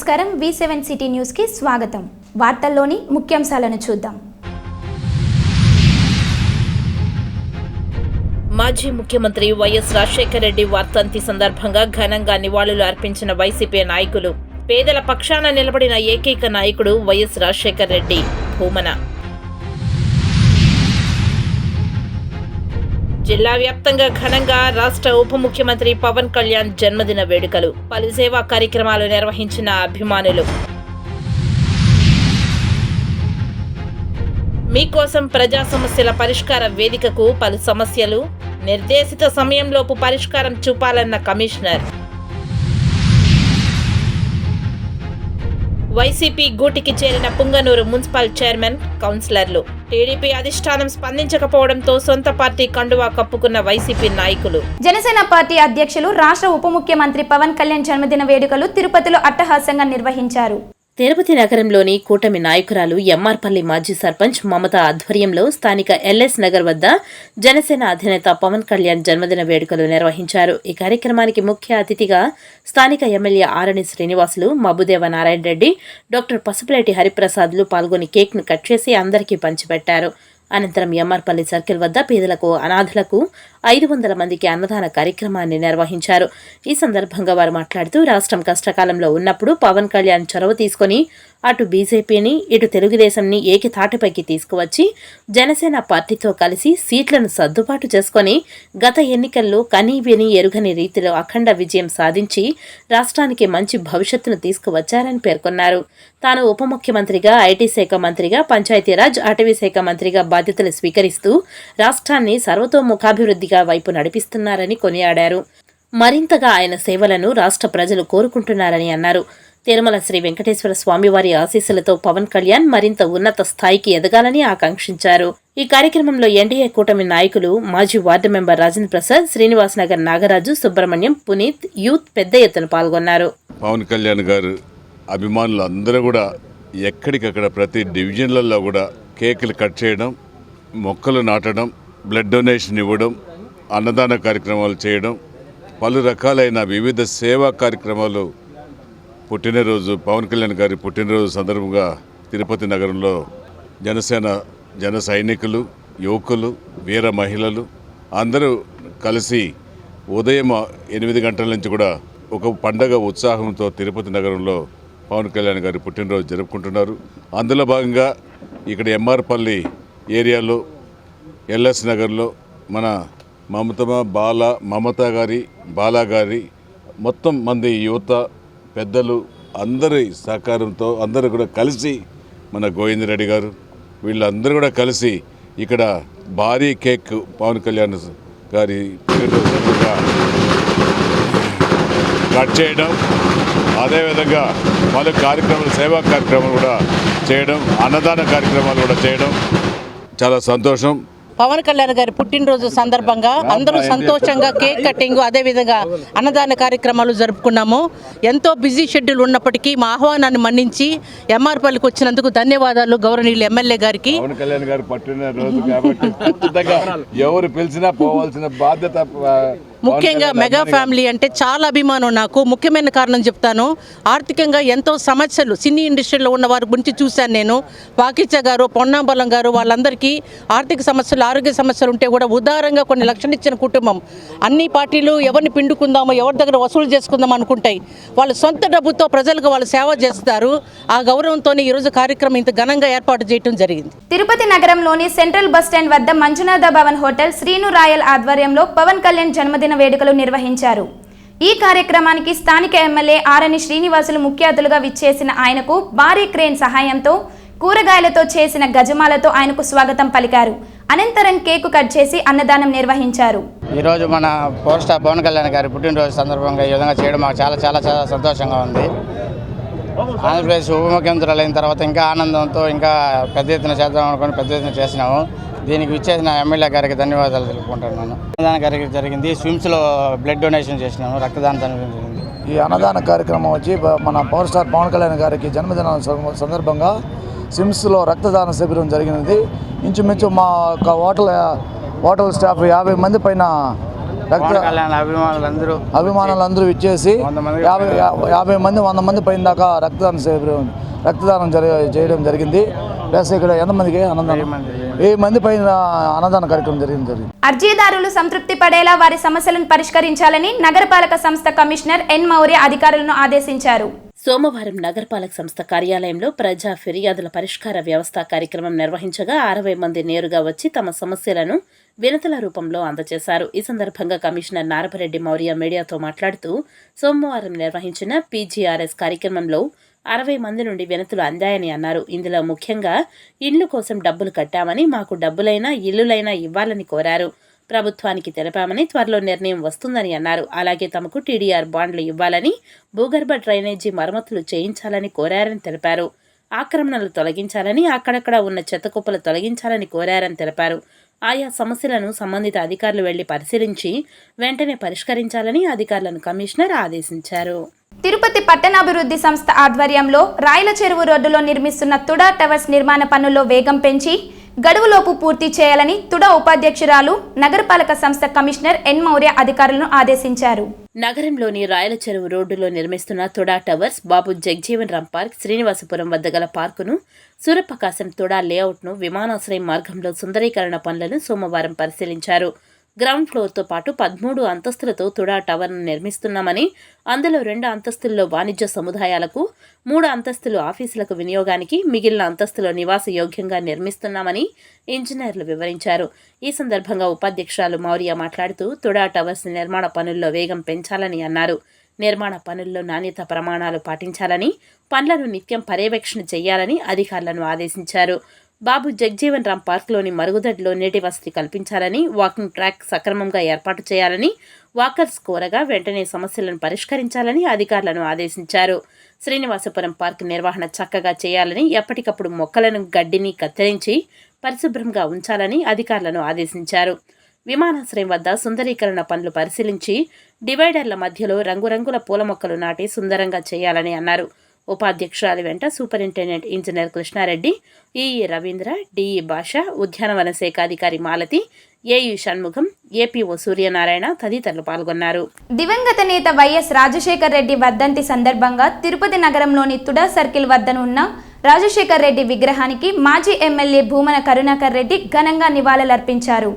నమస్కారం V7 city news కి స్వాగతం. వార్తల్లోని ముఖ్యాంశాలను చూద్దాం. మాజీ ముఖ్యమంత్రి వైఎస్ రాజశేఖర రెడ్డి వర్ధంతి సందర్భంగా ఘనంగా నివాళులు అర్పించిన వైసీపీ నాయకులు. పేదల పక్షాన నిలబడిన ఏకైక నాయకుడు వైఎస్ రాజశేఖర రెడ్డి. భూమన. జిల్లా వ్యాప్తంగా ఘనంగా రాష్ట్ర ఉప ముఖ్యమంత్రి పవన్ కళ్యాణ్ జన్మదిన వేడుకలు. పలు సేవా కార్యక్రమాలు నిర్వహించిన అభిమానులు. మీకోసం ప్రజా సమస్యల పరిష్కార వేదికకు పలు సమస్యలు నిర్దేశిత సమయంలోపు పరిష్కారం చూపాలన్న కమిషనర్. వైసీపీ గూటికి చేరిన పుంగనూరు మున్సిపల్ చైర్మన్, కౌన్సిలర్లు. టీడీపీ అధిష్టానం స్పందించకపోవడంతో సొంత పార్టీ కండువా కప్పుకున్న వైసీపీ నాయకులు. జనసేన పార్టీ అధ్యక్షులు రాష్ట్ర ఉప ముఖ్యమంత్రి పవన్ కళ్యాణ్ జన్మదిన వేడుకలు తిరుపతిలో అట్టహాసంగా నిర్వహించారు. తిరుపతి నగరంలోని కూటమి నాయకురాలు ఎమ్మార్పల్లి మాజీ సర్పంచ్ మమత ఆధ్వర్యంలో స్థానిక ఎల్ఎస్ నగర్ వద్ద జనసేన అధినేత పవన్ కళ్యాణ్ జన్మదిన వేడుకలు నిర్వహించారు. ఈ కార్యక్రమానికి ముఖ్య అతిథిగా స్థానిక ఎమ్మెల్యే ఆరణి శ్రీనివాసులు, మబ్బుదేవ నారాయణ రెడ్డి, డాక్టర్ పసుపులేటి హరిప్రసాద్లు పాల్గొని కేక్ను కట్ చేసి అందరికీ పంచిపెట్టారు. అనంతరం ఎమ్మార్పల్లి సర్కిల్ వద్ద పేదలకు, అనాథలకు 500 మందికి అన్నదాన కార్యక్రమాన్ని నిర్వహించారు. ఈ సందర్భంగా వారు మాట్లాడుతూ రాష్ట్రం కష్టకాలంలో ఉన్నప్పుడు పవన్ కళ్యాణ్ చొరవ తీసుకుని అటు బీజేపీని, ఇటు తెలుగుదేశంని ఏకతాటిపైకి తీసుకువచ్చి జనసేన పార్టీతో కలిసి సీట్లను సర్దుబాటు చేసుకుని గత ఎన్నికల్లో కనీవిని ఎరుగని రీతిలో అఖండ విజయం సాధించి రాష్ట్రానికి మంచి భవిష్యత్తును తీసుకువచ్చారని పేర్కొన్నారు. తాను ఉప ముఖ్యమంత్రిగా, ఐటీ శాఖ మంత్రిగా, పంచాయతీరాజ్, అటవీ శాఖ మంత్రిగా బాధ్యతలు స్వీకరిస్తూ రాష్ట్రాన్ని సర్వతోముఖాభివృద్ధిగా వైపు నడిపిస్తున్నారని కొనియాడారు. మరింతగా ఆయన సేవలను రాష్ట్ర ప్రజలు కోరుకుంటున్నారని అన్నారు. తిరుమల శ్రీ వెంకటేశ్వర స్వామివారి ఆశీస్సులతో పవన్ కళ్యాణ్ మరింత ఉన్నత స్థాయికి ఎదగాలని ఆకాంక్షించారు. ఈ కార్యక్రమంలో ఎన్డీఏ కూటమి నాయకులు, మాజీ ward member Rajendra Prasad, Srinivas Nagar Nagaraju, Subrahmanyam, Puneeth, youth పెద్ద ఎత్తున పాల్గొన్నారు. పవన్ కళ్యాణ్ గారు అభిమానులు అందరూ కూడా ఎక్కడికక్కడ ప్రతి డివిజన్లలో కూడా కేకులు కట్ చేయడం, మొక్కలు నాటడం, బ్లడ్ డొనేషన్ ఇవ్వడం, అన్నదాన కార్యక్రమాలు చేయడం, పలు రకాలైన వివిధ సేవా కార్యక్రమాలు. పుట్టినరోజు పవన్ కళ్యాణ్ గారి పుట్టినరోజు సందర్భంగా తిరుపతి నగరంలో జనసేన జన సైనికులు, యువకులు, వీర మహిళలు అందరూ కలిసి ఉదయం 8 గంటల నుంచి కూడా ఒక పండగ ఉత్సాహంతో తిరుపతి నగరంలో పవన్ కళ్యాణ్ గారి పుట్టినరోజు జరుపుకుంటున్నారు. అందులో భాగంగా ఇక్కడ ఎమ్మార్పల్లి ఏరియాలో ఎల్ఎస్ నగర్లో మన మమత గారి, బాలా గారి మొత్తం మంది యువత, పెద్దలు అందరి సహకారంతో అందరూ కూడా కలిసి, మన గోవిందరెడ్డి గారు వీళ్ళందరూ కూడా కలిసి ఇక్కడ భారీ కేక్ పవన్ కళ్యాణ్ గారి పుట్టినరోజుగా కట్ చేయడం, అదేవిధంగా పలు కార్యక్రమాలు, సేవా కార్యక్రమాలు కూడా చేయడం, అన్నదాన కార్యక్రమాలు కూడా చేయడం చాలా సంతోషం. పవన్ కళ్యాణ్ గారి పుట్టినరోజు సందర్భంగా అందరూ సంతోషంగా కేక్ కటింగ్, అదేవిధంగా అన్నదాన కార్యక్రమాలు జరుపుకున్నాము. ఎంతో బిజీ షెడ్యూల్ ఉన్నప్పటికీ మా ఆహ్వానాన్ని మన్నించి ఎంఆర్పల్లికి వచ్చినందుకు ధన్యవాదాలు గౌరవనీయులు ఎమ్మెల్యే గారికి. పవన్ కళ్యాణ్ గారి పుట్టినరోజు కాబట్టి ఎవరు పిలిచినా పోవాల్సిన బాధ్యత. ముఖ్యంగా మెగా ఫ్యామిలీ అంటే చాలా అభిమానం నాకు. ముఖ్యమైన కారణం చెప్తాను, ఆర్థికంగా ఎంతో సమస్యలు సినీ ఇండస్ట్రీలో ఉన్న వారి గురించి చూశాను నేను. వాకిచ్చ గారు, పొన్నాంబలం గారు వాళ్ళందరికీ ఆర్థిక సమస్యలు, ఆరోగ్య సమస్యలు ఉంటే కూడా ఉదారంగా కొన్ని లక్షలు ఇచ్చిన కుటుంబం. అన్ని పార్టీలు ఎవరిని పిండుకుందామో, ఎవరి దగ్గర వసూలు చేసుకుందాం అనుకుంటాయి. వాళ్ళు సొంత డబ్బుతో ప్రజలకు వాళ్ళు సేవ చేస్తారు. ఆ గౌరవంతోనే ఈరోజు కార్యక్రమం ఇంత ఘనంగా ఏర్పాటు చేయడం జరిగింది. తిరుపతి నగరంలోని సెంట్రల్ బస్టాండ్ వద్ద మంజునాథ భవన్ హోటల్ శ్రీను రాయల్ ఆధ్వర్యంలో పవన్ కళ్యాణ్ జన్మదిన వేడుకలు నిర్వహించారు. ఈ కార్యక్రమానికి స్థానిక ఎమ్మెల్యే ఆరణి శ్రీనివాసులు ముఖ్య అతిథులుగా విచ్చేసిన ఆయనకు భారీ క్రేన్ సహాయంతో కూరగాయలతో చేసిన గజమాలతో ఆయనకు స్వాగతం పలికారు. అనంతరం కేకు కట్ చేసి అన్నదానం నిర్వహించారు. ఈరోజు మన పవర్ స్టార్ పవన్ కళ్యాణ్ గారి పుట్టినరోజు సందర్భంగా ఈ విధంగా చేయడం మాకు చాలా చాలా చాలా సంతోషంగా ఉంది. ఆంధ్రప్రదేశ్ ఉప ముఖ్యమంత్రులు అయిన తర్వాత ఇంకా ఆనందంతో ఇంకా పెద్ద ఎత్తున చేద్దాం అనుకుని పెద్ద ఎత్తున చేసినాము. దీనికి విచ్చేసిన ఎమ్మెల్యే గారికి ధన్యవాదాలు తెలుపుకుంటున్నాను. అన్నదాన కార్యక్రమం జరిగింది. స్విమ్స్లో బ్లడ్ డొనేషన్ చేసినాము, రక్తదానం జరిగింది. ఈ అన్నదాన కార్యక్రమం వచ్చి మన పవర్ స్టార్ పవన్ కళ్యాణ్ గారికి జన్మదిన సందర్భంగా స్విమ్స్లో రక్తదాన శిబిరం జరిగినది. ఇంచుమించు మా యొక్క హోటల్ స్టాఫ్ 50 మంది పైన పవన్ కళ్యాణ్ అభిమానులందరూ ఇచ్చేసి 50 మంది 100 మంది పైన దాకా రక్తదానం చేయడం జరిగింది. ప్లస్ ఇక్కడ ఎంతమందికి అన్నదానం 1000 మంది పైన అన్నదాన కార్యక్రమం జరిగింది. అర్జీదారులు సంతృప్తి పడేలా వారి సమస్యలను పరిష్కరించాలని నగరపాలక సంస్థ కమిషనర్ ఎన్ మౌర్య అధికారులను ఆదేశించారు. సోమవారం నగరపాలక సంస్థ కార్యాలయంలో ప్రజా ఫిర్యాదుల పరిష్కార వ్యవస్థ కార్యక్రమం నిర్వహించగా 60 మంది నేరుగా వచ్చి తమ సమస్యలను వినతుల రూపంలో అందజేశారు. ఈ సందర్భంగా కమిషనర్ నారపరెడ్డి మౌర్య మీడియాతో మాట్లాడుతూ సోమవారం నిర్వహించిన పీజీఆర్ఎస్ కార్యక్రమంలో 60 మంది నుండి వినతులు అందాయని అన్నారు. ఇందులో ముఖ్యంగా ఇండ్లు కోసం డబ్బులు కట్టామని, మాకు డబ్బులైనా ఇల్లులైనా ఇవ్వాలని కోరారు. ప్రభుత్వానికి తెలిపామని, త్వరలో నిర్ణయం వస్తుందని అన్నారు. అలాగే తమకు టీడీఆర్ బాండ్లు ఇవ్వాలని, భూగర్భ డ్రైనేజీ మరమ్మతులు చేయించాలని కోరారని తెలిపారు. ఆక్రమణలు తొలగించాలని, అక్కడక్కడ ఉన్న చెత్త కుప్పలు తొలగించాలని కోరారని తెలిపారు. ఆయా సమస్యలను సంబంధిత అధికారులు వెళ్లి పరిశీలించి వెంటనే పరిష్కరించాలని అధికారులను కమిషనర్ ఆదేశించారు. తిరుపతి పట్టణాభివృద్ధి సంస్థ ఆధ్వర్యంలో రాయల చెరువు రోడ్డులో నిర్మిస్తున్న తుడా టవర్స్ నిర్మాణ పనుల్లో వేగం పెంచి గడువులోపు పూర్తి చేయాలని తుడా ఉపాధ్యక్షురాలు నగరపాలక సంస్థ కమిషనర్ ఎన్ మౌర్య అధికారులను ఆదేశించారు. నగరంలోని రాయల చెరువు రోడ్డులో నిర్మిస్తున్న తుడా టవర్స్, బాబు జగ్జీవన్ రామ్ పార్క్, శ్రీనివాసపురం వద్ద గల పార్కును, సూరప్రకాశం తుడా లేఅవుట్ను, విమానాశ్రయం మార్గంలో సుందరీకరణ పనులను సోమవారం పరిశీలించారు. గ్రౌండ్ ఫ్లోర్తో పాటు 13 అంతస్తులతో తుడా టవర్ను నిర్మిస్తున్నామని, అందులో 2 అంతస్తుల్లో వాణిజ్య సముదాయాలకు, 3 అంతస్తులు ఆఫీసులకు వినియోగానికి, మిగిలిన అంతస్తులో నివాస యోగ్యంగా నిర్మిస్తున్నామని ఇంజనీర్లు వివరించారు. ఈ సందర్భంగా ఉపాధ్యక్షురాలు మౌర్య మాట్లాడుతూ తుడా టవర్స్ నిర్మాణ పనుల్లో వేగం పెంచాలని అన్నారు. నిర్మాణ పనుల్లో నాణ్యత ప్రమాణాలు పాటించాలని, పనులను నిత్యం పర్యవేక్షణ చేయాలని అధికారులను ఆదేశించారు. బాబు జగ్జీవన్ రామ్ పార్క్లోని మరుగుదొడ్లో నీటి వసతి కల్పించాలని, వాకింగ్ ట్రాక్ సక్రమంగా ఏర్పాటు చేయాలని, వాకర్స్ కోరగా వెంటనే సమస్యలను పరిష్కరించాలని అధికారులను ఆదేశించారు. శ్రీనివాసపురం పార్క్ నిర్వహణ చక్కగా చేయాలని, ఎప్పటికప్పుడు మొక్కలను, గడ్డిని కత్తిరించి పరిశుభ్రంగా ఉంచాలని అధికారులను ఆదేశించారు. విమానాశ్రయం వద్ద సుందరీకరణ పనులు పరిశీలించి డివైడర్ల మధ్యలో రంగురంగుల పూల మొక్కలు నాటి సుందరంగా చేయాలని అన్నారు. ఉపాధ్యక్షురాలి వెంట superintendent engineer Krishna Reddy, EE Ravindra, DE Basha, ఉద్యానవన శాఖ అధికారి మాలతి, ఏయు షణ్ముఖం, ఏపీఓ సూర్యనారాయణ తదితరులు పాల్గొన్నారు. దివంగత నేత వైఎస్ రాజశేఖర్ రెడ్డి వర్ధంతి సందర్భంగా తిరుపతి నగరంలోని తుడా సర్కిల్ వద్దనున్న రాజశేఖర్ రెడ్డి విగ్రహానికి మాజీ ఎమ్మెల్యే భూమన కరుణాకర్ రెడ్డి ఘనంగా నివాళులర్పించారు.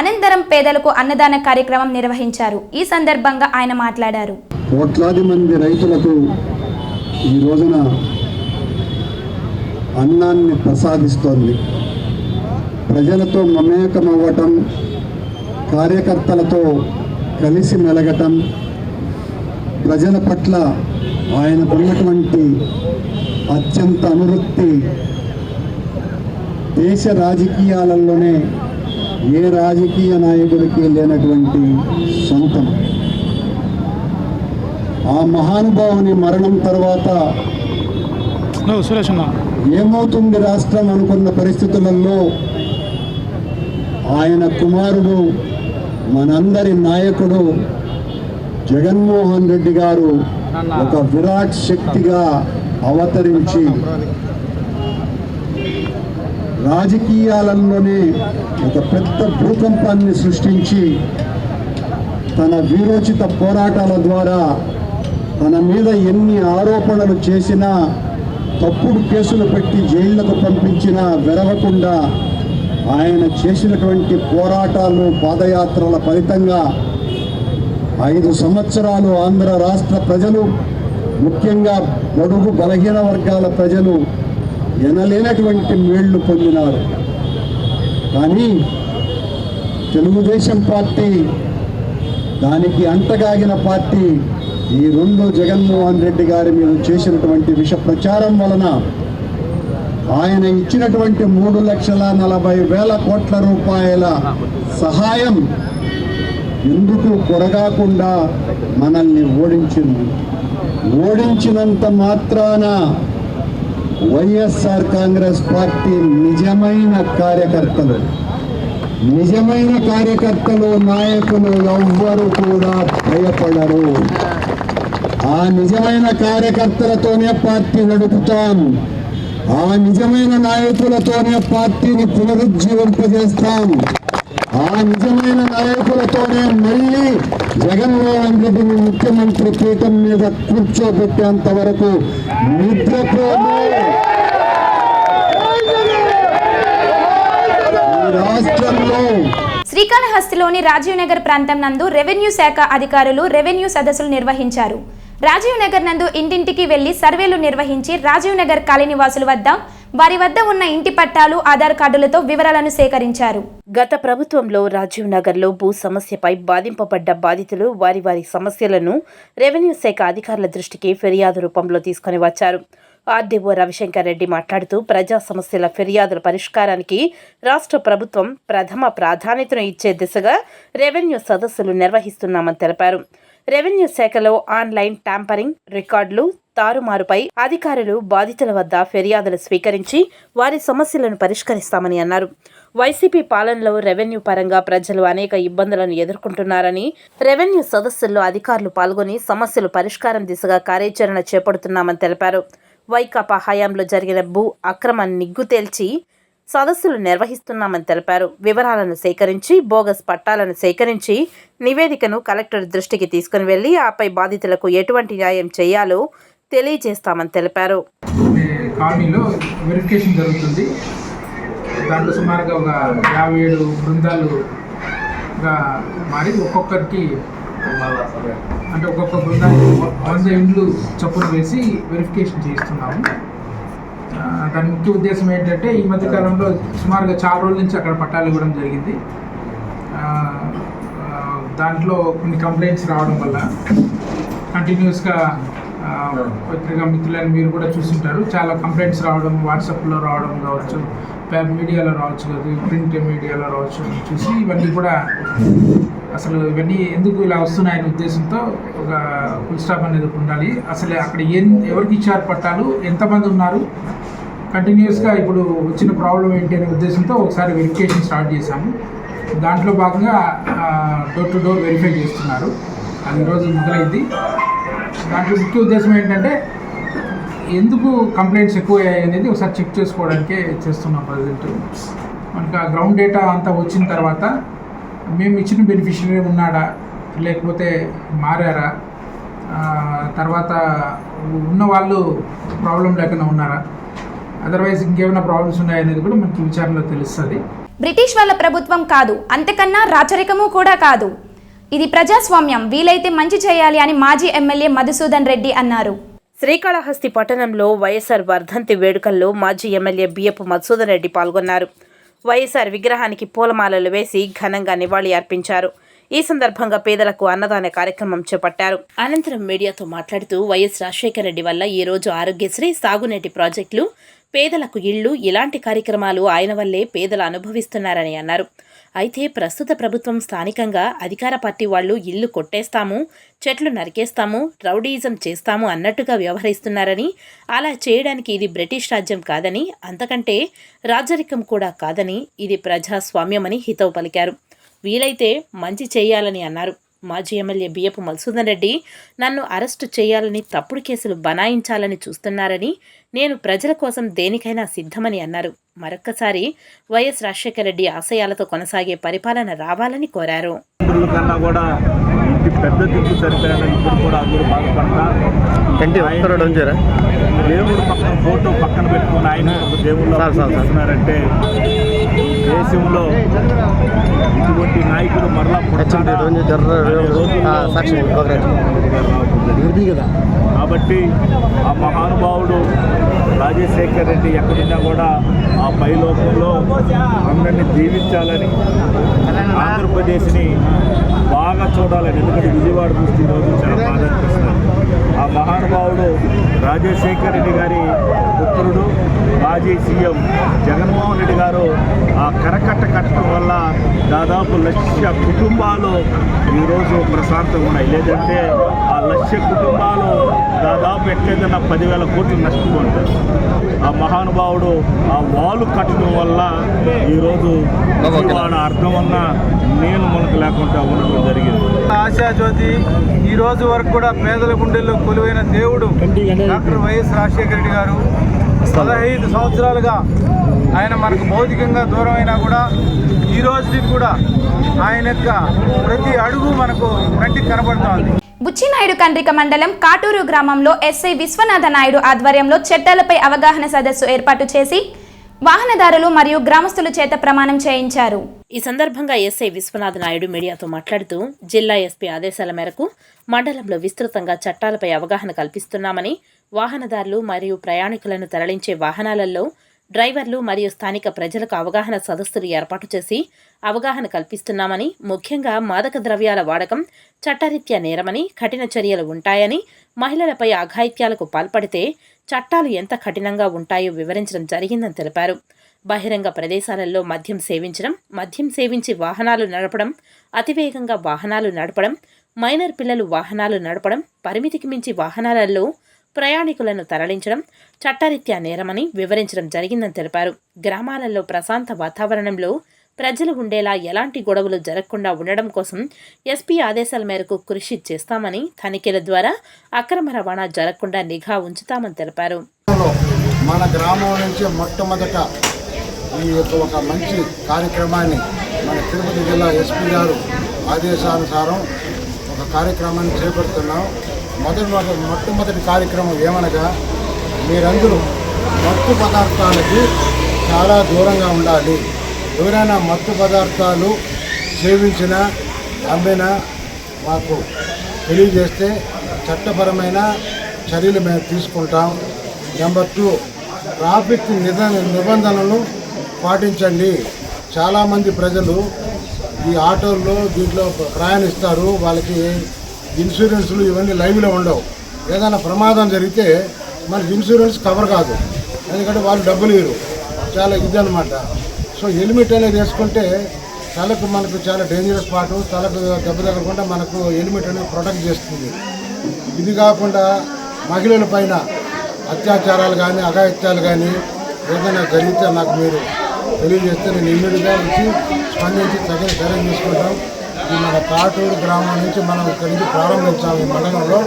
అనంతరం పేదలకు అన్నదాన కార్యక్రమం నిర్వహించారు. ఈ సందర్భంగా ఆయన మాట్లాడారు. కోట్లాది మంది రైతులకు ఈ రోజున అన్నాన్ని ప్రసాదిస్తోంది. ప్రజలతో మమేకమవ్వటం, కార్యకర్తలతో కలిసి మెలగటం, ప్రజల పట్ల ఆయనకున్నటువంటి అత్యంత అనురక్తి దేశ రాజకీయాలలోనే ఏ రాజకీయ నాయకుడికి లేనటువంటి సొంతం. ఆ మహానుభావుని మరణం తర్వాత ఏమవుతుంది రాష్ట్రం అనుకున్న పరిస్థితులలో ఆయన కుమారుడు, మనందరి నాయకుడు జగన్మోహన్ రెడ్డి గారు ఒక విరాట్ శక్తిగా అవతరించి రాజకీయాలలోనే ఒక పెద్ద భూకంపాన్ని సృష్టించి తన వీరోచిత పోరాటాల ద్వారా తన మీద ఎన్ని ఆరోపణలు చేసినా, తప్పుడు కేసులు పెట్టి జైళ్లకు పంపించినా వెరవకుండా ఆయన చేసినటువంటి పోరాటాలు, పాదయాత్రల ఫలితంగా 5 సంవత్సరాలు ఆంధ్ర రాష్ట్ర ప్రజలు, ముఖ్యంగా బడుగు బలహీన వర్గాల ప్రజలు ఎనలేనటువంటి మేళ్లు పొందినారు. కానీ తెలుగుదేశం పార్టీ, దానికి అంటగాగిన పార్టీ ఈ 2 జగన్మోహన్ రెడ్డి గారి మీద చేసినటువంటి విష ప్రచారం వలన ఆయన ఇచ్చినటువంటి 3,40,000 కోట్ల రూపాయల సహాయం ఎందుకు కొరగాకుండా మనల్ని ఓడించింది. ఓడించినంత మాత్రాన వైఎస్ఆర్ కాంగ్రెస్ పార్టీ నిజమైన కార్యకర్తలు, నాయకులు ఎవ్వరూ కూడా భయపడరు. ఆ నిజమైన కార్యకర్తలతోనే పార్టీ నడుపుతాం. ఆ నిజమైన నాయకులతోనే పార్టీని పునరుజ్జీవింపజేస్తాం. ఆ నిజమైన నాయకులతోనే మళ్ళీ జగన్మోహన్ రెడ్డిని ముఖ్యమంత్రి పీఠం మీద కూర్చోబెట్టేంత వరకు నిద్రపోదు ఈ రాష్ట్రంలో. శ్రీకాళహస్తిలోని రాజీవ్ నగర్ ప్రాంతం నందు రెవెన్యూ శాఖ అధికారులు రెవెన్యూ సదస్సులు నిర్వహించారు. రాజీవ్ నగర్ నందు ఇంటింటికి వెళ్లి సర్వేలు నిర్వహించి రాజీవ్ నగర్ కాలనీ వాసుల వద్ద వారి వద్ద ఉన్న ఇంటి పట్టాలు ఆధార్ కార్డులతో వివరాలను సేకరించారు. గత ప్రభుత్వంలో రాజీవ్ నగర్లో భూ సమస్యపై బాధింపబడ్డ బాధితులు వారి సమస్యలను రెవెన్యూ శాఖ అధికారుల దృష్టికి ఫిర్యాదు రూపంలో తీసుకుని వచ్చారు. ఆర్డీఓ రవిశంకర్ రెడ్డి మాట్లాడుతూ ప్రజా సమస్యల ఫిర్యాదుల పరిష్కారానికి రాష్ట్ర ప్రభుత్వం ప్రథమ ప్రాధాన్యతను ఇచ్చే దిశగా రెవెన్యూ సదస్సులు నిర్వహిస్తున్నామని తెలిపారు. రెవెన్యూ శాఖలో ఆన్లైన్ ట్యాంపరింగ్, రికార్డులు తారుమారుపై అధికారులు బాధితుల వద్ద ఫిర్యాదులు స్వీకరించి వారి సమస్యలను పరిష్కరిస్తామని అన్నారు. వైసీపీ పాలనలో రెవెన్యూ పరంగా ప్రజలు అనేక ఇబ్బందులను ఎదుర్కొంటున్నారని, రెవెన్యూ సదస్సుల్లో అధికారులు పాల్గొని సమస్యలు పరిష్కారం దిశగా కార్యాచరణ చేపడుతున్నామని తెలిపారు. వైకాపా హయాంలో జరిగిన భూ అక్రమ నిగ్గు తేల్చి సదస్సులు నిర్వహిస్తున్నామని తెలిపారు. వివరాలను సేకరించి బోగస్ పట్టాలను సేకరించి నివేదికను కలెక్టర్ దృష్టికి తీసుకుని వెళ్లి ఆపై బాధితులకు ఎటువంటి న్యాయం చేయాలో తెలియజేస్తామని తెలిపారు. కాలనీలో వెరిఫికేషన్ జరుగుతుంది. దాంట్లో సుమారుగా ఒక 57 బృందాలుగా మారి ఒక్కొక్కరికి అంటే ఒక్కొక్క బృందానికి 100 ఇండ్లు చొప్పున వేసి వెరిఫికేషన్ చేస్తున్నాము. దాని ముఖ్య ఉద్దేశం ఏంటంటే ఈ మధ్యకాలంలో సుమారుగా చాలా రోజుల నుంచి అక్కడ పట్టాలు ఇవ్వడం జరిగింది. దాంట్లో కొన్ని కంప్లైంట్స్ రావడం వల్ల కంటిన్యూస్గా పత్రికా మిత్రులని మీరు కూడా చూస్తుంటారు, చాలా కంప్లైంట్స్ రావడం, వాట్సాప్లో రావడం కావచ్చు, మీడియాలో రావచ్చు కదా, ప్రింట్ మీడియాలో రావచ్చు, చూసి ఇవన్నీ కూడా అసలు ఇవన్నీ ఎందుకు ఇలా వస్తున్నాయనే ఉద్దేశంతో ఒక ఫుల్ స్టాప్ అనేది ఉండాలి. అసలు అక్కడ ఎవరికి ఇచ్చారు పట్టాలు, ఎంతమంది ఉన్నారు, కంటిన్యూస్గా ఇప్పుడు వచ్చిన ప్రాబ్లం ఏంటి అనే ఉద్దేశంతో ఒకసారి వెరిఫికేషన్ స్టార్ట్ చేశాము. దాంట్లో భాగంగా డోర్ టు డోర్ వెరిఫై చేస్తున్నారు. అది ఈరోజు మొదలైంది. దాంట్లో ముఖ్య ఉద్దేశం ఏంటంటే ఎందుకు కంప్లైంట్స్ ఎక్కువ అయ్యాయి అనేది ఒకసారి చెక్ చేసుకోవడానికే చేస్తున్నాం. ప్రజెంట్ మనకు ఆ గ్రౌండ్ డేటా అంతా వచ్చిన తర్వాత మేము ఇచ్చిన బెనిఫిషియరీ ఉన్నాడా, లేకపోతే మారారా, తర్వాత ఉన్న వాళ్ళు ప్రాబ్లం లేకుండా ఉన్నారా, అదర్వైజ్ ఇంకేమైనా ప్రాబ్లమ్స్ ఉన్నాయనేది కూడా మనకి విచారణలో తెలుస్తుంది. బ్రిటిష్ వాళ్ళ ప్రభుత్వం కాదు, అంతకన్నా రాచరికము కూడా కాదు. ఇది ప్రజాస్వామ్యం, వీలైతే మంచి చేయాలి అని మాజీ ఎమ్మెల్యే మధుసూదన్ రెడ్డి అన్నారు. శ్రీకాళహస్తి పట్టణంలో వైఎస్ఆర్ వర్ధంతి వేడుకల్లో మాజీ ఎమ్మెల్యే బియ్యపు మధుసూదన్ రెడ్డి పాల్గొన్నారు. వైఎస్ఆర్ విగ్రహానికి పూలమాలలు వేసి ఘనంగా నివాళి అర్పించారు. ఈ సందర్భంగా పేదలకు అన్నదాన కార్యక్రమం చేపట్టారు. అనంతరం మీడియాతో మాట్లాడుతూ వైఎస్ రాజశేఖర రెడ్డి వల్ల ఈ రోజు ఆరోగ్యశ్రీ, సాగునీటి ప్రాజెక్టులు, పేదలకు ఇళ్లు, ఇలాంటి కార్యక్రమాలు ఆయన వల్లే పేదలు అనుభవిస్తున్నారని అన్నారు. అయితే ప్రస్తుత ప్రభుత్వం స్థానికంగా అధికార పార్టీ వాళ్లు ఇల్లు కొట్టేస్తాము, చెట్లు నరికేస్తాము, రౌడీయిజం చేస్తాము అన్నట్టుగా వ్యవహరిస్తున్నారని, అలా చేయడానికి ఇది బ్రిటిష్ రాజ్యం కాదని, అంతకంటే రాజరికం కూడా కాదని, ఇది ప్రజాస్వామ్యమని హితవు పలికారు. వీలైతే మంచి చేయాలని అన్నారు. మాజీ ఎమ్మెల్యే బియ్యపు మధుసూదన్ రెడ్డి నన్ను అరెస్టు చేయాలని, తప్పుడు కేసులు బనాయించాలని చూస్తున్నారని, నేను ప్రజల కోసం దేనికైనా సిద్ధమని అన్నారు. మరొక్కసారి వైఎస్ రాజశేఖర రెడ్డి ఆశయాలతో కొనసాగే పరిపాలన రావాలని కోరారు. కన్నా కూడా ఇంటి పెద్ద దిక్కు సరిపోయాలని ఇప్పుడు కూడా అందరూ బాధపడతా దేవుడు పక్కన ఫోటో పక్కన పెట్టుకుని ఆయన దేవుళ్ళు చూస్తున్నారంటే దేశంలో ఇటువంటి నాయకుడు మరలా కాబట్టి ఆ మహానుభావుడు రాజశేఖర్ రెడ్డి ఎక్కడున్నా కూడా ఆ పైలోకంలో అందరినీ దీవించాలని, ఆంధ్రప్రదేశ్ని బాగా చూడాలని, ఎందుకంటే విజయవాడ చూస్తే ఈరోజు చాలా బాధ అనిపిస్తుంది. ఆ మహానుభావుడు రాజశేఖర్ రెడ్డి గారి పుత్రుడు మాజీ సీఎం జగన్మోహన్ రెడ్డి గారు ఆ కరకట్ట కట్టడం వల్ల దాదాపు 1,00,000 కుటుంబాలు ఈరోజు ప్రశాంతంగా ఉన్నాయి. లేదంటే ఆ 1,00,000 కుటుంబాలు దాదాపు ఎట్లేదన్నా 10,000 కోట్లు నష్టపోతారు. ఆ మహానుభావుడు ఆ వాలు కట్టడం వల్ల ఈరోజు విజయవాడ అర్థం వల్ల నేను మనకు లేకుండా ఉండడం జరిగింది. ఆశాజ్యోతి ఈ రోజు వరకు కూడా పేదల గుండెల్లో కొలువైన దేవుడు డాక్టర్ వైఎస్ రాజశేఖర రెడ్డి గారు 15 సంవత్సరాలుగా ఆయన మనకు భౌతికంగా దూరం అయినా కూడా ఈ రోజుకి కూడా ఆయన యొక్క ప్రతి అడుగు మనకు కంటికి కనబడుతోంది. బుచ్చినాయుడు కండ్రిక మండలం కాటూరు గ్రామంలో ఎస్ఐ విశ్వనాథ నాయుడు ఆధ్వర్యంలో చట్టాలపై అవగాహన సదస్సు ఏర్పాటు చేసి వాహనదారులు మరియు గ్రామస్తుల చేత ప్రమాణం చేయించారు. ఈ సందర్భంగా ఎస్ఐ విశ్వనాథ నాయుడు మీడియాతో మాట్లాడుతూ జిల్లా ఎస్పీ ఆదేశాల మేరకు మండలంలో విస్తృతంగా చట్టాలపై అవగాహన కల్పిస్తున్నామని, వాహనదారులు మరియు ప్రయాణికులను తరలించే వాహనాలలో డ్రైవర్లు మరియు స్థానిక ప్రజలకు అవగాహన సదస్సులు ఏర్పాటు చేసి అవగాహన కల్పిస్తున్నామని, ముఖ్యంగా మాదక ద్రవ్యాల వాడకం చట్టరీత్యా నేరమని, కఠిన చర్యలు ఉంటాయని, మహిళలపై అఘాయిత్యాలకు పాల్పడితే చట్టాలు ఎంత కఠినంగా ఉంటాయో వివరించడం జరిగిందని తెలిపారు. బహిరంగ ప్రదేశాలలో మద్యం సేవించడం, మద్యం సేవించి వాహనాలు నడపడం, అతివేగంగా వాహనాలు నడపడం, మైనర్ పిల్లలు వాహనాలు నడపడం, పరిమితికి మించి వాహనాలలో ప్రయాణికులను తరలించడం చట్టరీత్యా నేరమని వివరించడం జరిగిందని తెలిపారు. గ్రామాలలో ప్రశాంత వాతావరణంలో ప్రజలు ఉండేలా ఎలాంటి గొడవలు జరగకుండా ఉండడం కోసం ఎస్పీ ఆదేశాల మేరకు కృషి చేస్తామని, తనిఖీల ద్వారా అక్రమ రవాణా జరగకుండా నిఘా ఉంచుతామని తెలిపారు. మన గ్రామం నుంచి మొట్టమొదట ఈ యొక్క ఒక మంచి కార్యక్రమాన్ని మన తిరుపతి జిల్లా ఎస్పీ గారు ఆదేశానుసారం ఒక కార్యక్రమాన్ని చేపడుతున్నాం. మొట్టమొదటి కార్యక్రమం ఏమనగా మీరందరూ మత్తు పదార్థాలకి చాలా దూరంగా ఉండాలి. ఎవరైనా మత్తు పదార్థాలు సేవించినా అమ్మినా మాకు తెలియజేస్తే చట్టపరమైన చర్యలు మేము తీసుకుంటాం. నెంబర్ 2, ట్రాఫిక్ నిబంధనలను పాటించండి. చాలామంది ప్రజలు ఈ ఆటోల్లో దీంట్లో ప్రయాణిస్తారు. వాళ్ళకి ఇన్సూరెన్స్లు ఇవన్నీ లైవ్లో ఉండవు. ఏదైనా ప్రమాదం జరిగితే మనకి ఇన్సూరెన్స్ కవర్ కాదు, ఎందుకంటే వాళ్ళు డబ్బులు ఇవ్వరు. చాలా ఇది అనమాట. సో హెల్మెట్ అనేది వేసుకుంటే తలకు మనకు చాలా డేంజరస్ పాటు, తలకు దెబ్బ తగలకుండా మనకు హెల్మెట్ అనేది ప్రొటెక్ట్ చేస్తుంది. ఇది కాకుండా మహిళల పైన అత్యాచారాలు కానీ అఘాయిత్యాలు కానీ ఏదైనా జరిగితే నాకు మీరు తెలియజేస్తే నేను ఇమ్మీడియట్గా వచ్చి స్పందించి తగిన చర్యలు తీసుకుంటాం. ఇది మన కాటూరు గ్రామం నుంచి మనం ఇక్కడి నుంచి ప్రారంభించాము. ఈ మండలంలో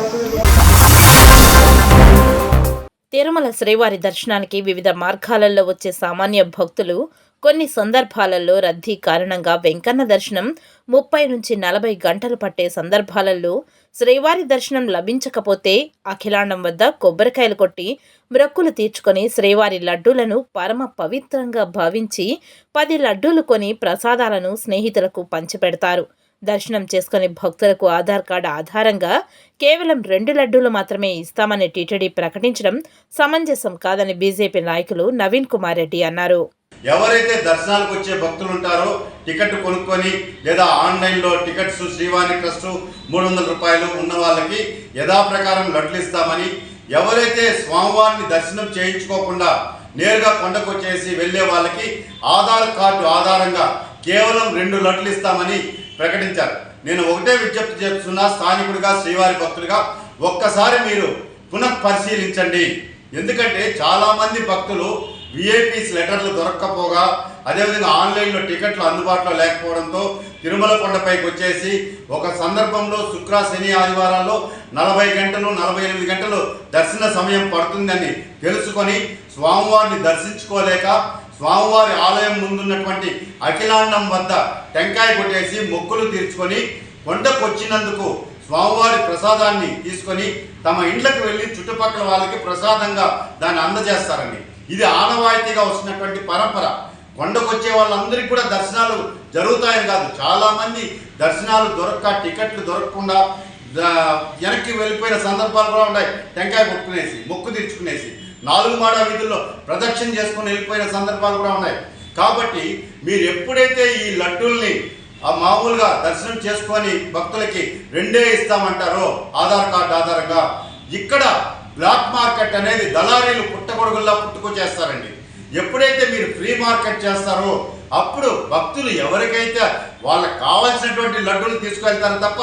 తిరుమల శ్రీవారి దర్శనానికి వివిధ మార్గాలలో వచ్చే సామాన్య భక్తులు కొన్ని సందర్భాలలో రద్దీ కారణంగా వెంకన్న దర్శనం 30 నుంచి 40 గంటలు పట్టే సందర్భాలలో శ్రీవారి దర్శనం లభించకపోతే అఖిలాండం వద్ద కొబ్బరికాయలు కొట్టి మొక్కులు తీర్చుకొని శ్రీవారి లడ్డూలను పరమ పవిత్రంగా భావించి 10 లడ్డూలు కొని ప్రసాదాలను స్నేహితులకు పంచిపెడతారు. దర్శనం చేసుకుని భక్తులకు ఆధార్ కార్డు ఆధారంగా కేవలం 2 లడ్డూలు మాత్రమే ఇస్తామని టీటీడీ ప్రకటించడం సమంజసం కాదని బీజేపీ నాయకులు నవీన్ కుమార్ రెడ్డి అన్నారు. ఎవరైతే దర్శనాలకు వచ్చే భక్తులు ఉంటారో టికెట్ కొనుక్కొని లేదా ఆన్లైన్లో టికెట్స్ శ్రీవారి ట్రస్ట్ 300 రూపాయలు ఉన్న వాళ్ళకి యథాప్రకారం లడ్లు ఇస్తామని, ఎవరైతే స్వామివారిని దర్శనం చేయించుకోకుండా నేరుగా కొండకు వచ్చేసి వెళ్ళే వాళ్ళకి ఆధార్ కార్డు ఆధారంగా కేవలం 2 లడ్లు ఇస్తామని ప్రకటించారు. నేను ఒకటే విజ్ఞప్తి చేస్తున్నా, స్థానికుడిగా శ్రీవారి భక్తులుగా ఒక్కసారి మీరు పునః పరిశీలించండి. ఎందుకంటే చాలామంది భక్తులు విఐపీస్ లెటర్లు దొరక్కపోగా, అదేవిధంగా ఆన్లైన్లో టికెట్లు అందుబాటులో లేకపోవడంతో తిరుమల కొండపైకి వచ్చేసి ఒక సందర్భంలో శుక్ర శని ఆదివారాల్లో 40 గంటలు 48 గంటలు దర్శన సమయం పడుతుందని తెలుసుకొని స్వామివారిని దర్శించుకోలేక స్వామివారి ఆలయం ముందున్నటువంటి అఖిలాండం వద్ద టెంకాయ కొట్టేసి మొక్కులు తీర్చుకొని కొండకు వచ్చినందుకు స్వామివారి ప్రసాదాన్ని తీసుకొని తమ ఇండ్లకు వెళ్ళి చుట్టుపక్కల వాళ్ళకి ప్రసాదంగా దాన్ని అందజేస్తారండి. ఇది ఆనవాయితీగా వస్తున్నటువంటి పరంపర. కొండకు వచ్చే వాళ్ళందరికీ కూడా దర్శనాలు జరుగుతాయని కాదు, చాలామంది దర్శనాలు దొరక్క టికెట్లు దొరకకుండా వెనక్కి వెళ్ళిపోయిన సందర్భాలు కూడా ఉన్నాయి. టెంకాయ కొట్టుకునేసి మొక్కు తీర్చుకునేసి 4 మాడ వీధుల్లో ప్రదక్షిణ చేసుకుని వెళ్ళిపోయిన సందర్భాలు కూడా ఉన్నాయి. కాబట్టి మీరు ఎప్పుడైతే ఈ లడ్డూల్ని మామూలుగా దర్శనం చేసుకొని భక్తులకి 2 ఇస్తామంటారో ఆధార్ కార్డు ఆధారంగా, ఇక్కడ బ్లాక్ మార్కెట్ అనేది దళారీలు పుట్టగొడుగుల్లా పుట్టుకొచ్చేస్తారండి. ఎప్పుడైతే మీరు ఫ్రీ మార్కెట్ చేస్తారో అప్పుడు భక్తులు ఎవరికైతే వాళ్ళకి కావాల్సినటువంటి లడ్డూలు తీసుకువెళ్తారు తప్ప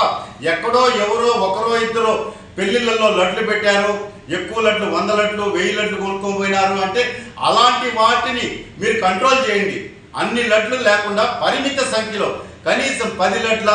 ఎక్కడో ఎవరో ఒకరో ఇద్దరు పెళ్లిళ్ళల్లో లడ్లు పెట్టారు, ఎక్కువ లడ్లు 100 లడ్లు 1000 లడ్లు కొనుక్కోపోయినారు అంటే అలాంటి వాటిని మీరు కంట్రోల్ చేయండి. అన్ని లడ్లు లేకుండా పరిమిత సంఖ్యలో కనీసం 10 లడ్ల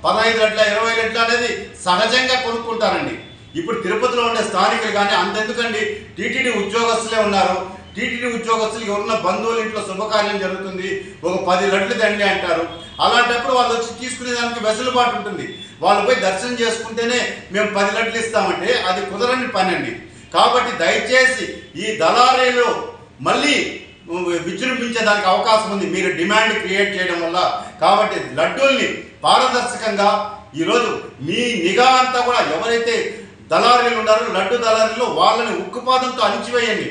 15 లడ్ల 20 లడ్ల అనేది సహజంగా కొనుక్కుంటారండి. ఇప్పుడు తిరుపతిలో ఉండే స్థానికులు కానీ అంతెందుకండి టీటీడీ ఉద్యోగస్తులే ఉన్నారు. టీటీడీ ఉద్యోగస్తులు ఎవరున్న బంధువుల ఇంట్లో శుభకార్యం జరుగుతుంది, ఒక 10 లడ్లు దండి అంటారు. అలాంటప్పుడు వాళ్ళు వచ్చి తీసుకునే దానికి వెసులుబాటు ఉంటుంది. వాళ్ళు పోయి దర్శనం చేసుకుంటేనే మేము 10 లడ్లు ఇస్తామంటే అది కుదరని పని అండి. కాబట్టి దయచేసి ఈ దళారీలో మళ్ళీ విజృంభించేదానికి అవకాశం ఉంది మీరు డిమాండ్ క్రియేట్ చేయడం వల్ల. కాబట్టి లడ్డూల్ని పారదర్శకంగా ఈరోజు మీ నిఘా అంతా కూడా ఎవరైతే దళారీలు ఉన్నారో లడ్డు దళారీలు వాళ్ళని ఉక్కుపాదంతో అణిచివేయండి.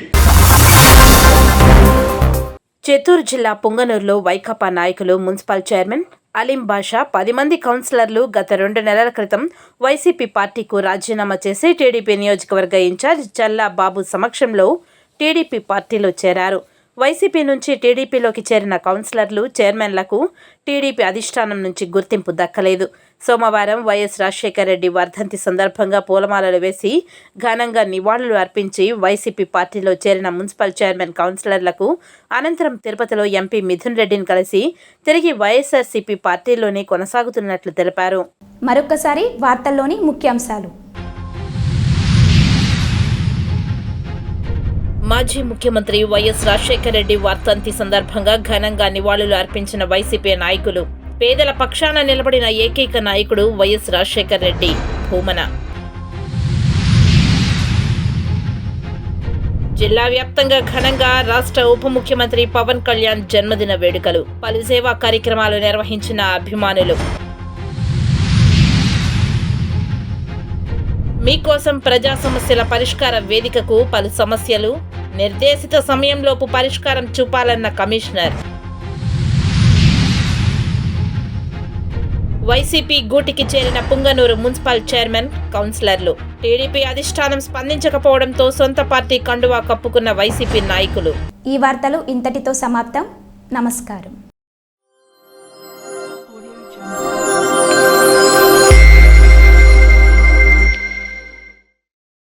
చిత్తూరు జిల్లా పుంగనూరులో వైకాపా నాయకులు మున్సిపల్ చైర్మన్ అలీం బాషా 10 మంది కౌన్సిలర్లు గత 2 నెలల క్రితం వైసీపీ పార్టీకు రాజీనామా చేసి టీడీపీ నియోజకవర్గ ఇన్ఛార్జ్ చల్లా బాబు సమక్షంలో టీడీపీ పార్టీలో చేరారు. వైసీపీ నుంచి టీడీపీలోకి చేరిన కౌన్సిలర్లు, చైర్మన్లకు టీడీపీ అధిష్టానం నుంచి గుర్తింపు దక్కలేదు. సోమవారం వైఎస్ రాజశేఖర రెడ్డి వర్ధంతి సందర్భంగా పూలమాలలు వేసి ఘనంగా నివాళులు అర్పించి వైసీపీ పార్టీలో చేరిన మున్సిపల్ చైర్మన్ కౌన్సిలర్లకు అనంతరం తిరుపతిలో ఎంపీ మిథున్ రెడ్డిని కలిసి తిరిగి వైఎస్ఆర్సీపీ పార్టీలోనే కొనసాగుతున్నట్లు తెలిపారు. మరొకసారి వార్తల్లోని ముఖ్యాంశాలు. మాజీ ముఖ్యమంత్రి వైఎస్ రాజశేఖర రెడ్డి వర్ధంతి సందర్భంగా ఘనంగా నివాళులు అర్పించిన వైసీపీ నాయకులు. పేదల పక్షాన నిలబడిన ఏకైక నాయకుడు వైఎస్ రాజశేఖర రెడ్డి. భూమన. జిల్లా వ్యాప్తంగా ఘనంగా రాష్ట్ర ఉప ముఖ్యమంత్రి పవన్ కళ్యాణ్ జన్మదిన వేడుకలు. పలు సేవా కార్యక్రమాలు నిర్వహించిన అభిమానులు. మీకోసం ప్రజా సమస్యల పరిష్కార వేదికకు పలు సమస్యలు నిర్దేశిత సమయంలోపు పరిష్కారం చూపాలన్న కమిషనర్. వైసీపీ గూటికి చేరిన పుంగనూరు మున్సిపల్ చైర్మన్, కౌన్సిలర్లు. టీడీపీ అధిష్టానం స్పందించకపోవడంతో సొంత పార్టీ కండువా కప్పుకున్న వైసీపీ నాయకులు. ఈ వార్తలు ఇంతటితో సమాప్తం. నమస్కారం.